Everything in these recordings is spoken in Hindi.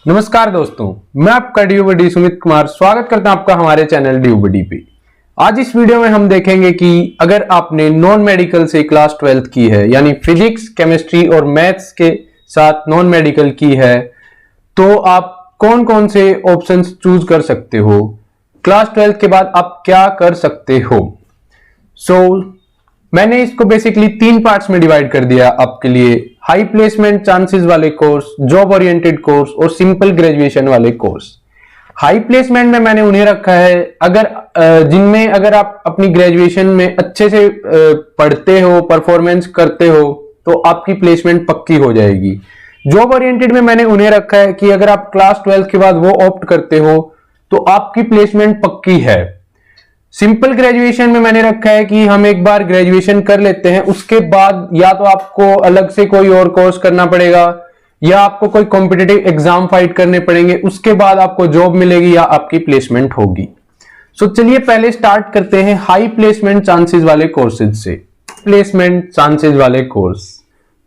नमस्कार दोस्तों, मैं आपका डीयूबडी सुमित कुमार स्वागत करता हूं आपका हमारे चैनल डीयूबडी पे। आज इस वीडियो में हम देखेंगे कि अगर आपने नॉन मेडिकल से क्लास 12th की है, यानी फिजिक्स, केमिस्ट्री और मैथ्स के साथ नॉन मेडिकल की है, तो आप कौन कौन से ऑप्शंस चूज कर सकते हो। क्लास 12th के बाद आप क्या कर सकते हो। मैंने इसको बेसिकली 3 पार्ट्स में डिवाइड कर दिया आपके लिए: हाई प्लेसमेंट चांसेस वाले कोर्स, जॉब ओरिएंटेड कोर्स और सिंपल ग्रेजुएशन वाले कोर्स। हाई प्लेसमेंट में मैंने उन्हें रखा है जिनमें अगर आप अपनी ग्रेजुएशन में अच्छे से पढ़ते हो, परफॉर्मेंस करते हो, तो आपकी प्लेसमेंट पक्की हो जाएगी। जॉब ओरिएंटेड में मैंने उन्हें रखा है कि अगर आप क्लास 12th के बाद वो ऑप्ट करते हो तो आपकी प्लेसमेंट पक्की है। सिंपल ग्रेजुएशन में मैंने रखा है कि हम एक बार ग्रेजुएशन कर लेते हैं, उसके बाद या तो आपको अलग से कोई और कोर्स करना पड़ेगा या आपको कोई कॉम्पिटिटिव एग्जाम फाइट करने पड़ेंगे, उसके बाद आपको जॉब मिलेगी या आपकी प्लेसमेंट होगी। चलिए पहले स्टार्ट करते हैं हाई प्लेसमेंट चांसेस वाले कोर्सेज से। प्लेसमेंट चांसेस वाले कोर्स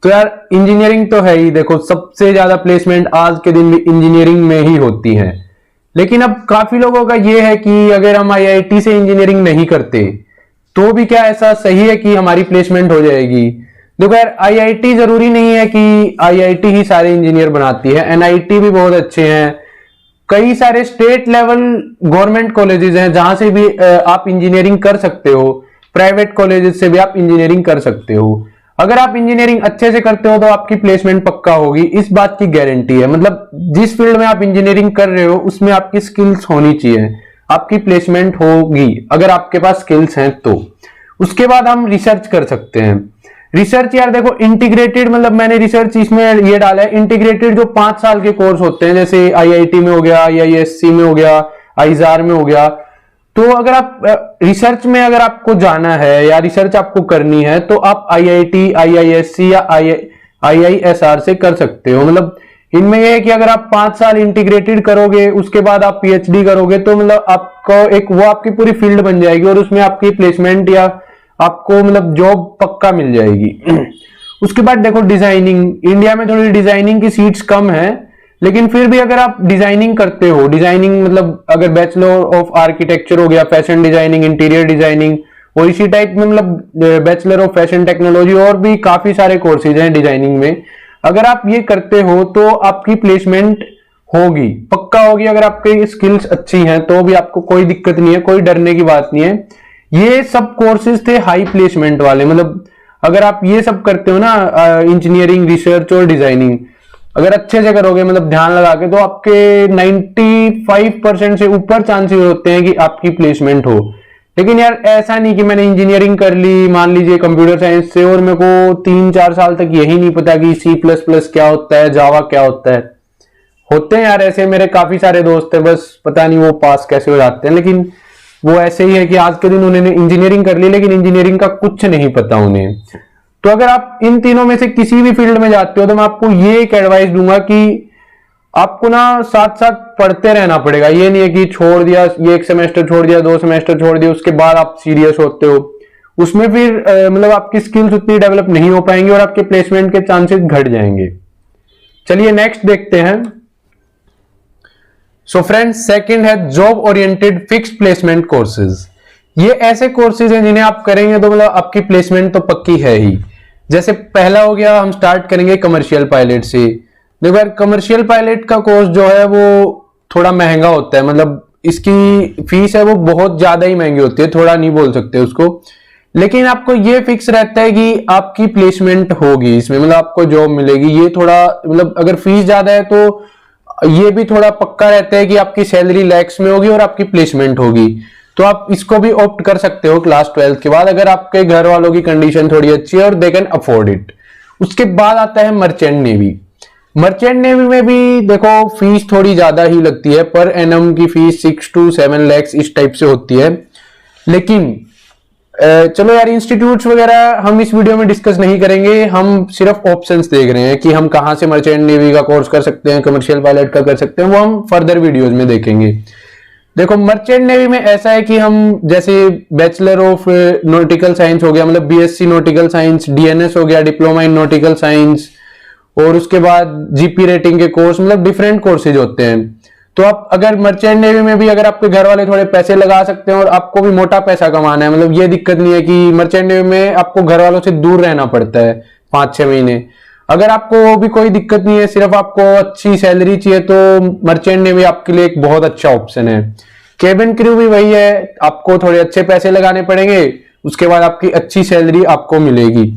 तो यार इंजीनियरिंग तो है ही। देखो, सबसे ज्यादा प्लेसमेंट आज के दिन भी इंजीनियरिंग में ही होती है। लेकिन अब काफी लोगों का यह है कि अगर हम आईआईटी से इंजीनियरिंग नहीं करते तो भी क्या ऐसा सही है कि हमारी प्लेसमेंट हो जाएगी। देखो यार, आईआईटी जरूरी नहीं है कि आईआईटी ही सारे इंजीनियर बनाती है, एनआईटी भी बहुत अच्छे हैं। कई सारे स्टेट लेवल गवर्नमेंट कॉलेजेस हैं जहां से भी आप इंजीनियरिंग कर सकते हो। प्राइवेट कॉलेजेस से भी आप इंजीनियरिंग कर सकते हो। अगर आप इंजीनियरिंग अच्छे से करते हो तो आपकी प्लेसमेंट पक्का होगी, इस बात की गारंटी है। मतलब जिस फील्ड में आप इंजीनियरिंग कर रहे हो उसमें आपकी स्किल्स होनी चाहिए, आपकी प्लेसमेंट होगी अगर आपके पास स्किल्स हैं तो। उसके बाद हम रिसर्च कर सकते हैं। रिसर्च यार देखो, इंटीग्रेटेड, मतलब मैंने रिसर्च इसमें ये डाला है, इंटीग्रेटेड जो 5 साल के कोर्स होते हैं, जैसे आईआईटी में हो गया, आईआईएससी में हो गया, आईजार में हो गया। तो अगर आप रिसर्च में अगर आपको जाना है या रिसर्च आपको करनी है तो आप आईआईटी, आईआईएससी या आईआईएसआर से कर सकते हो। मतलब इनमें यह है कि अगर आप 5 साल इंटीग्रेटेड करोगे, उसके बाद आप पीएचडी करोगे, तो मतलब आपको एक वो आपकी पूरी फील्ड बन जाएगी और उसमें आपकी प्लेसमेंट या आपको मतलब जॉब पक्का मिल जाएगी। उसके बाद देखो डिजाइनिंग, इंडिया में थोड़ी डिजाइनिंग की सीट्स कम है, लेकिन फिर भी अगर आप डिजाइनिंग करते हो, डिजाइनिंग मतलब अगर बैचलर ऑफ आर्किटेक्चर हो गया, फैशन डिजाइनिंग, इंटीरियर डिजाइनिंग, और इसी टाइप में मतलब बैचलर ऑफ फैशन टेक्नोलॉजी, और भी काफी सारे कोर्सेज हैं डिजाइनिंग में। अगर आप ये करते हो तो आपकी प्लेसमेंट होगी, पक्का होगी। अगर आपकी स्किल्स अच्छी हैं तो भी आपको कोई दिक्कत नहीं है, कोई डरने की बात नहीं है। ये सब कोर्सेज थे हाई प्लेसमेंट वाले। मतलब अगर आप ये सब करते हो ना, इंजीनियरिंग, रिसर्च और डिजाइनिंग, अगर अच्छे से करोगे, मतलब ध्यान लगा के, तो आपके 95% से ऊपर चांसेस होते हैं कि आपकी प्लेसमेंट हो। लेकिन यार ऐसा नहीं कि मैंने इंजीनियरिंग कर ली, मान लीजिए कंप्यूटर साइंस से, और मेरे को 3-4 साल तक यही नहीं पता कि C++ क्या होता है, जावा क्या होता है। होते हैं यार ऐसे, मेरे काफी सारे दोस्त हैं, बस पता नहीं वो पास कैसे हो जाते हैं। लेकिन वो ऐसे ही है कि आज के दिन उन्होंने इंजीनियरिंग कर ली लेकिन इंजीनियरिंग का कुछ नहीं पता उन्हें। तो अगर आप इन तीनों में से किसी भी फील्ड में जाते हो तो मैं आपको ये एक एडवाइस दूंगा कि आपको ना साथ साथ पढ़ते रहना पड़ेगा। ये नहीं है कि छोड़ दिया, ये 1 सेमेस्टर छोड़ दिया, 2 सेमेस्टर छोड़ दिया, उसके बाद आप सीरियस होते हो, उसमें फिर मतलब आपकी स्किल्स उतनी डेवलप नहीं हो पाएंगी और आपके प्लेसमेंट के चांसेस घट जाएंगे। चलिए नेक्स्ट देखते हैं। सो फ्रेंड्स, सेकंड है job oriented fixed placement courses. ये ऐसे कोर्सेज हैं जिन्हें आप करेंगे तो मतलब आपकी प्लेसमेंट तो पक्की है ही। जैसे पहला हो गया, हम स्टार्ट करेंगे कमर्शियल पायलट से। देखो यार, कमर्शियल पायलट का कोर्स जो है वो थोड़ा महंगा होता है। मतलब इसकी फीस है वो बहुत ज्यादा ही महंगी होती है, थोड़ा नहीं बोल सकते उसको। लेकिन आपको ये फिक्स रहता है कि आपकी प्लेसमेंट होगी इसमें, मतलब आपको जॉब मिलेगी। ये थोड़ा मतलब अगर फीस ज्यादा है तो ये भी थोड़ा पक्का रहता है कि आपकी सैलरी लैक्स में होगी और आपकी प्लेसमेंट होगी। तो आप इसको भी ऑप्ट कर सकते हो क्लास 12th के बाद, अगर आपके घर वालों की कंडीशन थोड़ी अच्छी है और दे कैन अफोर्ड इट। उसके बाद आता है मर्चेंट नेवी। मर्चेंट नेवी में भी देखो फीस थोड़ी ज्यादा ही लगती है, पर एनम की फीस 6 to 7 lakhs इस टाइप से होती है। लेकिन चलो यार, इंस्टीट्यूट्स वगैरह हम इस वीडियो में डिस्कस नहीं करेंगे, हम सिर्फ ऑप्शंस देख रहे हैं कि हम कहां से मर्चेंट नेवी का कोर्स कर सकते हैं, कमर्शियल पायलट का कर सकते हैं, वो हम फर्दर वीडियोज में देखेंगे। देखो मर्चेंट नेवी में ऐसा है कि हम जैसे बैचलर ऑफ नॉटिकल साइंस हो गया, मतलब बीएससी नॉटिकल साइंस, डीएनएस हो गया, डिप्लोमा इन नॉटिकल साइंस, और उसके बाद जीपी रेटिंग के कोर्स, मतलब डिफरेंट कोर्सेज होते हैं। तो आप अगर मर्चेंट नेवी में भी अगर आपके घर वाले थोड़े पैसे लगा सकते हैं और आपको भी मोटा पैसा कमाना है, मतलब ये दिक्कत नहीं है कि मर्चेंट नेवी में आपको घर वालों से दूर रहना पड़ता है 5-6 महीने, अगर आपको वो भी कोई दिक्कत नहीं है, सिर्फ आपको अच्छी सैलरी चाहिए, तो मर्चेंट नेवी आपके लिए एक बहुत अच्छा ऑप्शन है। केबिन क्रू भी वही है, आपको थोड़े अच्छे पैसे लगाने पड़ेंगे, उसके बाद आपकी अच्छी सैलरी आपको मिलेगी।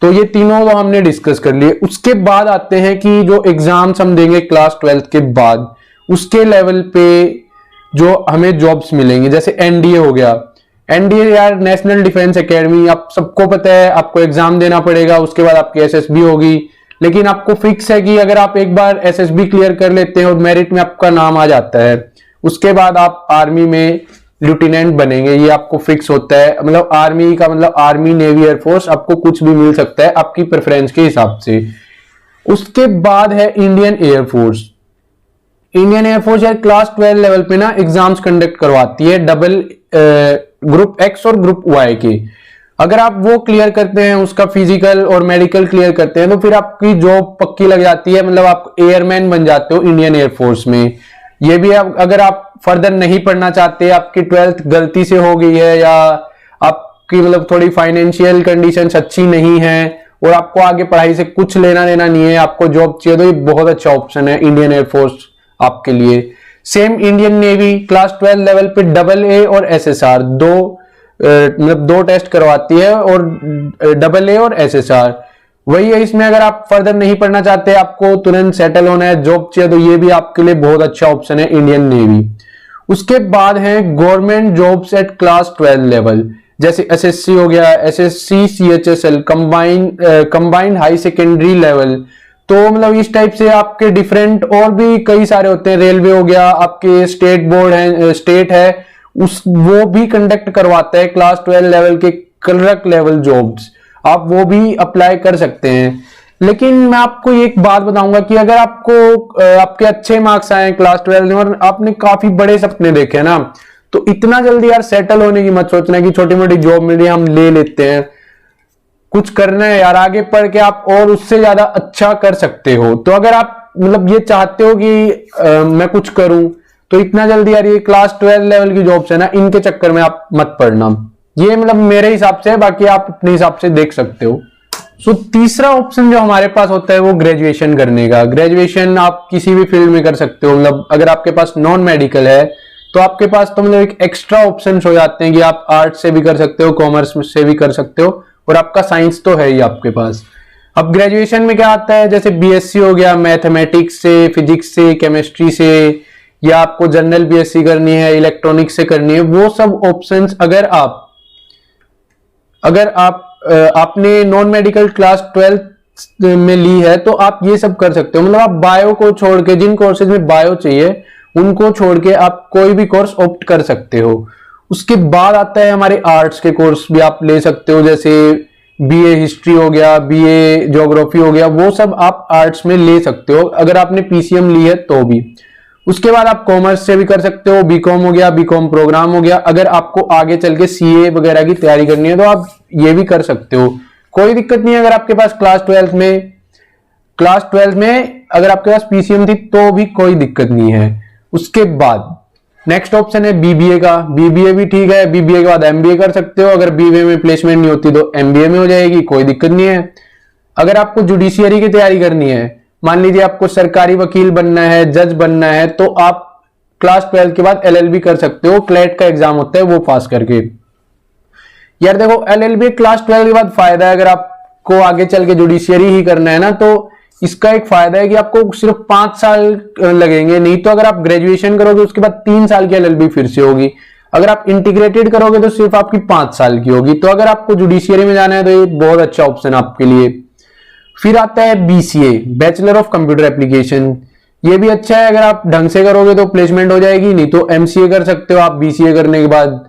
तो ये तीनों तो हमने डिस्कस कर लिए। उसके बाद आते हैं कि जो एग्जाम्स हम देंगे क्लास 12 के बाद, उसके लेवल पे जो हमें जॉब्स मिलेंगी, जैसे एनडीए हो गया। एनडीए यार नेशनल डिफेंस एकेडमी, आप सबको पता है, आपको एग्जाम देना पड़ेगा, उसके बाद आपकी एसएसबी होगी। लेकिन आपको फिक्स है कि अगर आप एक बार एसएसबी क्लियर कर लेते हैं और मेरिट में आपका नाम आ जाता है, उसके बाद आप आर्मी में लेफ्टिनेंट बनेंगे, ये आपको फिक्स होता है। मतलब आर्मी का मतलब आर्मी, नेवी, एयरफोर्स, आपको कुछ भी मिल सकता है आपकी प्रेफरेंस के हिसाब से। उसके बाद है इंडियन एयरफोर्स। इंडियन एयरफोर्स यार क्लास 12 लेवल पे ना एग्जाम्स कंडक्ट करवाती है, डबल ग्रुप एक्स और ग्रुप वाई के। अगर आप वो क्लियर करते हैं, उसका फिजिकल और मेडिकल क्लियर करते हैं, तो फिर आपकी जॉब पक्की लग जाती है, मतलब आप एयरमैन बन जाते हो इंडियन एयरफोर्स में। ये भी अगर आप फर्दर नहीं पढ़ना चाहते, आपकी 12th गलती से हो गई है, या आपकी मतलब थोड़ी फाइनेंशियल कंडीशंस अच्छी नहीं है और आपको आगे पढ़ाई से कुछ लेना देना नहीं है, आपको जॉब चाहिए, तो ये बहुत अच्छा ऑप्शन है इंडियन एयरफोर्स आपके लिए। Same Indian navy class 12 level पे डबल ए और एसएसआर मतलब दो टेस्ट करवाती है, और डबल ए और एसएसआर वही है। इसमें अगर आप फर्दर नहीं पढ़ना चाहते, आपको तुरंत सेटल होना है, जॉब चाहिए, तो ये भी आपके लिए बहुत अच्छा ऑप्शन है इंडियन नेवी। उसके बाद है government jobs eight class 12 level, जैसे एसएससी हो गया, SSC, CHSL, combined high secondary level. तो मतलब इस टाइप से आपके डिफरेंट और भी कई सारे होते हैं। रेलवे हो गया, आपके स्टेट बोर्ड है, स्टेट है, वो भी कंडक्ट करवाता है क्लास 12 लेवल के क्लर्क लेवल जॉब्स, आप वो भी अप्लाई कर सकते हैं। लेकिन मैं आपको एक बात बताऊंगा कि अगर आपको आपके अच्छे मार्क्स आए क्लास 12 में और आपने काफी बड़े सपने देखे ना, तो इतना जल्दी यार सेटल होने की मत सोचना कि छोटी मोटी जॉब मिल रही है हम ले लेते हैं। कुछ करना है यार, आगे पढ़ के आप और उससे ज्यादा अच्छा कर सकते हो। तो अगर आप मतलब ये चाहते हो कि मैं कुछ करूं, तो इतना जल्दी यार ये क्लास 12 लेवल की जॉब्स है ना, इनके चक्कर में आप मत पढ़ना। ये मतलब मेरे हिसाब से है, बाकी आप अपने हिसाब से देख सकते हो। सो तीसरा ऑप्शन जो हमारे पास होता है वो ग्रेजुएशन करने का। ग्रेजुएशन आप किसी भी फील्ड में कर सकते हो, मतलब अगर आपके पास नॉन मेडिकल है तो आपके पास तो मतलब एक एक्स्ट्रा ऑप्शन हो जाते हैं कि आप आर्ट्स से भी कर सकते हो, कॉमर्स से भी कर सकते हो, और आपका साइंस तो है ही आपके पास। अब ग्रेजुएशन में क्या आता है, जैसे बीएससी हो गया मैथमेटिक्स से, फिजिक्स से, केमिस्ट्री से, या आपको जनरल बीएससी करनी है, इलेक्ट्रॉनिक्स से करनी है, वो सब ऑप्शंस अगर आपने नॉन मेडिकल क्लास 12 में ली है तो आप ये सब कर सकते हो। मतलब आप बायो को छोड़ के, जिन कोर्सेज में बायो चाहिए उनको छोड़ के आप कोई भी कोर्स ऑप्ट कर सकते हो। उसके बाद आता है हमारे आर्ट्स के कोर्स भी आप ले सकते हो, जैसे बीए हिस्ट्री हो गया, बीए ज्योग्राफी हो गया, वो सब आप आर्ट्स में ले सकते हो अगर आपने पीसीएम ली है तो भी। उसके बाद आप कॉमर्स से भी कर सकते हो, बीकॉम हो गया, बीकॉम प्रोग्राम हो गया। अगर आपको आगे चल के सीए वगैरह की तैयारी करनी है तो आप ये भी कर सकते हो, कोई दिक्कत नहीं है। अगर आपके पास क्लास 12 में अगर आपके पास पीसीएम थी तो भी कोई दिक्कत नहीं है। उसके बाद नेक्स्ट ऑप्शन है बीबीए का। बीबीए भी ठीक है, बीबीए के बाद एमबीए कर सकते हो। अगर बीबीए में प्लेसमेंट नहीं होती तो एमबीए में हो जाएगी, कोई दिक्कत नहीं है। अगर आपको जुडिशियरी की तैयारी करनी है, मान लीजिए आपको सरकारी वकील बनना है, जज बनना है, तो आप क्लास 12 के बाद एलएलबी कर सकते हो। क्लैट का एग्जाम होता है वो पास करके। यार देखो एलएलबी क्लास 12 के बाद फायदा है, अगर आपको आगे चल के जुडिशियरी ही करना है ना, तो इसका एक फायदा है कि आपको सिर्फ 5 साल लगेंगे। नहीं तो अगर आप ग्रेजुएशन करोगे उसके बाद 3 साल की एलएलबी फिर से होगी। अगर आप इंटीग्रेटेड करोगे तो सिर्फ आपकी 5 साल की होगी। तो अगर आपको जुडिशियरी में जाना है तो ये बहुत अच्छा ऑप्शन है आपके लिए। फिर आता है BCA, bachelor of computer application. ये भी अच्छा है, अगर आप ढंग से करोगे तो प्लेसमेंट हो जाएगी, नहीं तो एमसीए कर सकते हो आप बीसीए करने के बाद।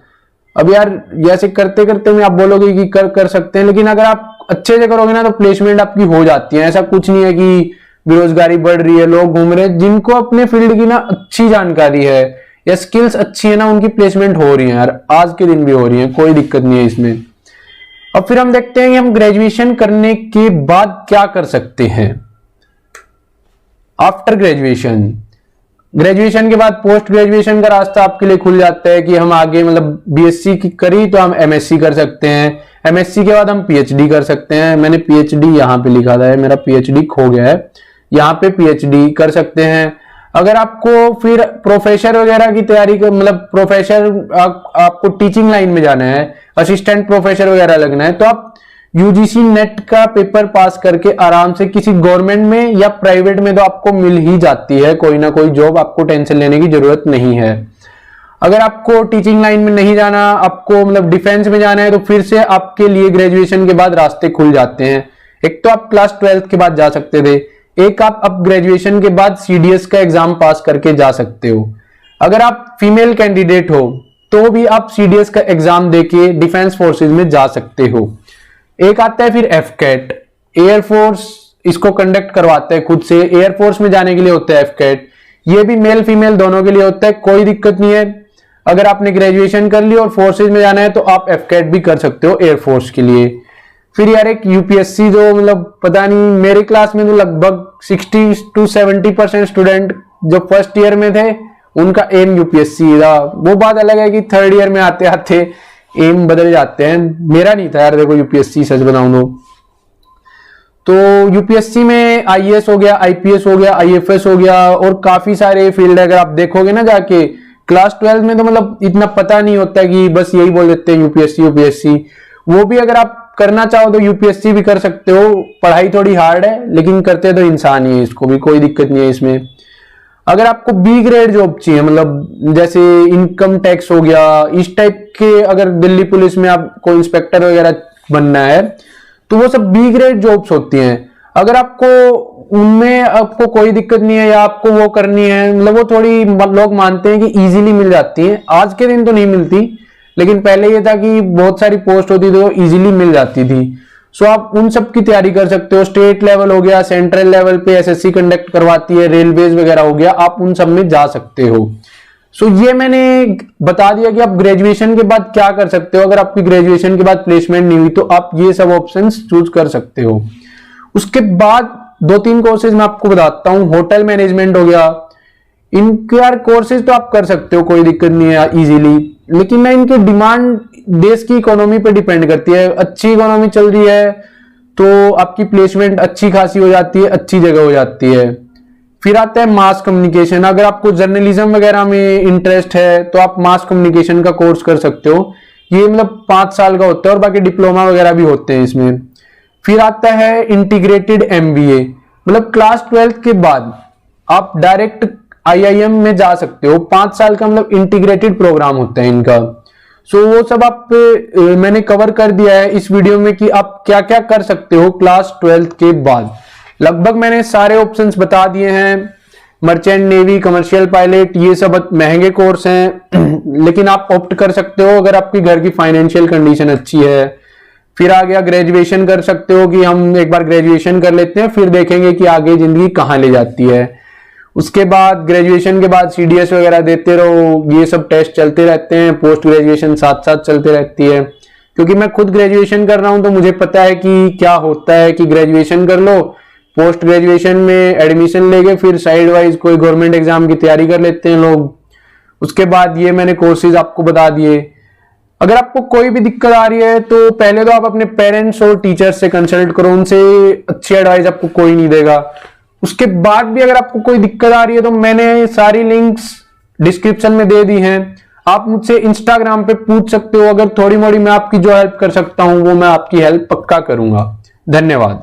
अब यार जैसे करते करते में आप बोलोगे कि कर सकते हैं, लेकिन अगर आप अच्छे से करोगे ना तो प्लेसमेंट आपकी हो जाती है। ऐसा कुछ नहीं है कि बेरोजगारी बढ़ रही है, लोग घूम रहे हैं। जिनको अपने फील्ड की ना अच्छी जानकारी है या स्किल्स अच्छी है ना, उनकी प्लेसमेंट हो रही है यार, आज के दिन भी हो रही है, कोई दिक्कत नहीं है इसमें। अब फिर हम देखते हैं कि हम ग्रेजुएशन करने के बाद क्या कर सकते हैं। आफ्टर ग्रेजुएशन, ग्रेजुएशन के बाद पोस्ट ग्रेजुएशन का रास्ता आपके लिए खुल जाता है कि हम आगे मतलब बीएससी की करी तो हम एमएससी कर सकते हैं, एमएससी के बाद हम पीएचडी कर सकते हैं। मैंने पीएचडी यहाँ पे लिखा था, मेरा पीएचडी खो गया है, यहाँ पे पीएचडी कर सकते हैं। अगर आपको फिर प्रोफेसर वगैरह की तैयारी कर मतलब प्रोफेसर आपको टीचिंग लाइन में जाना है, असिस्टेंट प्रोफेसर वगैरह लगना है, तो आप यूजीसी नेट का पेपर पास करके आराम से किसी गवर्नमेंट में या प्राइवेट में तो आपको मिल ही जाती है कोई ना कोई जॉब, आपको टेंशन लेने की जरूरत नहीं है। अगर आपको टीचिंग लाइन में नहीं जाना, आपको मतलब डिफेंस में जाना है, तो फिर से आपके लिए ग्रेजुएशन के बाद रास्ते खुल जाते हैं। एक तो आप क्लास 12 के बाद जा सकते थे, एक आप अब ग्रेजुएशन के बाद सीडीएस का एग्जाम पास करके जा सकते हो। अगर आप फीमेल कैंडिडेट हो तो भी आप सीडीएस का एग्जाम देके डिफेंस फोर्सेज में जा सकते हो। एक आता है फिर एफकेट, एयरफोर्स इसको कंडक्ट करवाता है खुद से, एयरफोर्स में जाने के लिए होता है एफकेट, ये भी मेल फीमेल दोनों के लिए होता है, कोई दिक्कत नहीं है। अगर आपने ग्रेजुएशन कर ली और फोर्सेज में जाना है तो आप एफकेट भी कर सकते हो एयरफोर्स के लिए। फिर यार एक यूपीएससी, जो मतलब पता नहीं, मेरे क्लास में तो लगभग 60 to 70% स्टूडेंट जो फर्स्ट ईयर में थे उनका एम यूपीएससी था। वो बात अलग है कि थर्ड ईयर में आते आते एम बदल जाते हैं, मेरा नहीं था यार देखो यूपीएससी, सच बताऊं तो यूपीएससी में आईएएस हो गया, आईपीएस हो गया, आईएफएस हो गया और काफी सारे फील्ड अगर आप देखोगे ना जाके। क्लास 12 में तो मतलब इतना पता नहीं होता कि बस यही बोल देते हैं यूपीएससी यूपीएससी। वो भी अगर आप करना चाहो तो यूपीएससी भी कर सकते हो, पढ़ाई थोड़ी हार्ड है लेकिन करते तो इंसान ही है, इसको भी कोई दिक्कत नहीं है इसमें। अगर आपको बी ग्रेड जॉब चाहिए, मतलब जैसे इनकम टैक्स हो गया इस टाइप के, अगर दिल्ली पुलिस में आपको इंस्पेक्टर वगैरह बनना है तो वो सब बी ग्रेड जॉब्स होती हैं। अगर आपको उनमें आपको कोई दिक्कत नहीं है या आपको वो करनी है, मतलब वो थोड़ी लोग मानते हैं कि इजीली मिल जाती है, आज के दिन तो नहीं मिलती लेकिन पहले ये था कि बहुत सारी पोस्ट होती थी तो इजीली मिल जाती थी। सो आप उन सब की तैयारी कर सकते हो। स्टेट लेवल हो गया, सेंट्रल लेवल पे एसएससी कंडक्ट करवाती है, रेलवेज वगैरह हो गया, आप उन सब में जा सकते हो। सो ये मैंने बता दिया कि आप ग्रेजुएशन के बाद क्या कर सकते हो। अगर आपकी ग्रेजुएशन के बाद प्लेसमेंट नहीं हुई तो आप ये सब ऑप्शंस चूज कर सकते हो। उसके बाद 2-3 कोर्सेज मैं आपको बताता हूँ। होटल मैनेजमेंट हो गया, इनके यार कोर्सेज तो आप कर सकते हो, कोई दिक्कत नहीं है इजीली, लेकिन ना इनकी डिमांड देश की इकोनॉमी पे डिपेंड करती है। अच्छी इकोनॉमी चल रही है तो आपकी प्लेसमेंट अच्छी खासी हो जाती है, अच्छी जगह हो जाती है। फिर आता है मास कम्युनिकेशन। अगर आपको जर्नलिज्म वगैरह में इंटरेस्ट है तो आप मास कम्युनिकेशन का कोर्स कर सकते हो। ये मतलब 5 साल का होता है और बाकी डिप्लोमा वगैरह भी होते हैं इसमें। फिर आता है इंटीग्रेटेड एमबीए, मतलब क्लास 12 के बाद आप डायरेक्ट आईआईएम में जा सकते हो। 5 साल का मतलब इंटीग्रेटेड प्रोग्राम होता है इनका। सो वो सब आप मैंने कवर कर दिया है इस वीडियो में कि आप क्या क्या कर सकते हो क्लास 12 के बाद। लगभग मैंने सारे ऑप्शंस बता दिए हैं। मर्चेंट नेवी, कमर्शियल पायलट, ये सब महंगे कोर्स हैं लेकिन आप ऑप्ट कर सकते हो अगर आपकी घर की फाइनेंशियल कंडीशन अच्छी है। फिर आ गया ग्रेजुएशन, कर सकते हो कि हम एक बार ग्रेजुएशन कर लेते हैं फिर देखेंगे कि आगे जिंदगी कहाँ ले जाती है। उसके बाद ग्रेजुएशन के बाद सीडीएस वगैरह देते रहो, ये सब टेस्ट चलते रहते हैं, पोस्ट ग्रेजुएशन साथ साथ चलती रहती है। क्योंकि मैं खुद ग्रेजुएशन कर रहा हूं तो मुझे पता है कि क्या होता है कि ग्रेजुएशन कर लो, पोस्ट ग्रेजुएशन में एडमिशन लेके फिर साइड वाइज कोई गवर्नमेंट एग्जाम की तैयारी कर लेते हैं लोग। उसके बाद ये मैंने कोर्सेज आपको बता दिए। अगर आपको कोई भी दिक्कत आ रही है तो पहले तो आप अपने पेरेंट्स और टीचर्स से कंसल्ट करो, उनसे अच्छी एडवाइस आपको कोई नहीं देगा। उसके बाद भी अगर आपको कोई दिक्कत आ रही है तो मैंने सारी लिंक्स डिस्क्रिप्शन में दे दी हैं, आप मुझसे इंस्टाग्राम पे पूछ सकते हो। अगर थोड़ी मोड़ी मैं आपकी जो हेल्प कर सकता हूं वो मैं आपकी हेल्प पक्का करूंगा। धन्यवाद।